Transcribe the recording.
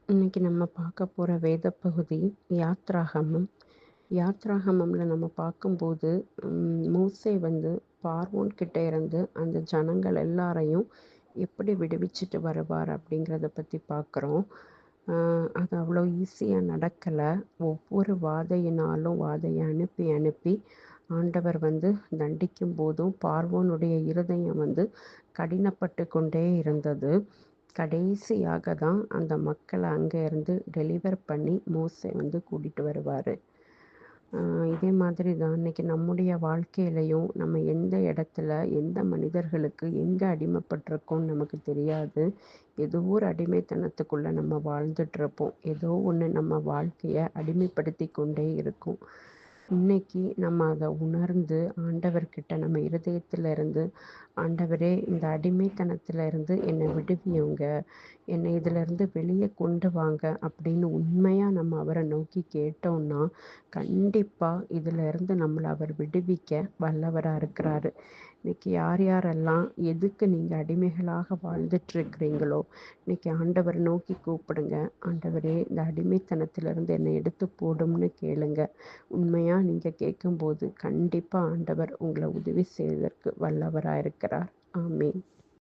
இன்னைக்கு நம்ம பார்க்க போகிற வேத பகுதி யாத்ராகமம். யாத்ராகமம்ல நம்ம பார்க்கும்போது மோசே பார்வோன் கிட்ட இருந்து அந்த ஜனங்கள் எல்லாரையும் எப்படி விடுவிச்சிட்டு வருவார் அப்படிங்கிறத பற்றி பார்க்குறோம். அது அவ்வளோ ஈஸியாக நடக்கலை. ஒவ்வொரு வாதையினாலும் வாதையை அனுப்பி அனுப்பி ஆண்டவர் தண்டிக்கும் போதும் பார்வோனுடைய இருதயம் கடினப்பட்டு கொண்டே இருந்தது. கடைசியாக தான் அந்த மக்களை அங்கே இருந்து டெலிவர் பண்ணி மோசே கூட்டிகிட்டு வருவார். இதே மாதிரி தான் இன்றைக்கி நம்முடைய வாழ்க்கையிலையும் நம்ம எந்த இடத்துல எந்த மனிதர்களுக்கு எங்கே அடிமைப்பட்டிருக்கோம்னு நமக்கு தெரியாது. ஏதோ ஒரு அடிமைத்தனத்துக்குள்ளே நம்ம வாழ்ந்துட்டுருப்போம். ஏதோ ஒன்று நம்ம வாழ்க்கையை அடிமைப்படுத்தி கொண்டே இருக்கும். இன்னைக்கு நம்ம அதை உணர்ந்து ஆண்டவர்கிட்ட நம்ம இருதயத்தில் இருந்து, ஆண்டவரே இந்த அடிமைத்தனத்தில் இருந்து என்னை விடுவியுங்க, என்னை இதிலிருந்து வெளியே கொண்டு வாங்க அப்படின்னு உண்மையாக நம்ம அவரை நோக்கி கேட்டோம்னா கண்டிப்பாக இதிலிருந்து நம்மளை அவர் விடுவிக்க வல்லவராக இருக்கிறாரு. இன்னைக்கு யார் யாரெல்லாம் எதுக்கு நீங்கள் அடிமைகளாக வாழ்ந்துட்டுருக்கிறீங்களோ இன்னைக்கு ஆண்டவர் நோக்கி கூப்பிடுங்க. ஆண்டவரே இந்த அடிமைத்தனத்திலிருந்து என்னை எடுத்து போடும்னு கேளுங்க. உண்மையாக நீங்கள் கேட்கும்போது கண்டிப்பாக ஆண்டவர் உங்களை உதவி செய்வதற்கு வல்லவராக இருக்கிறார். ஆமீன்.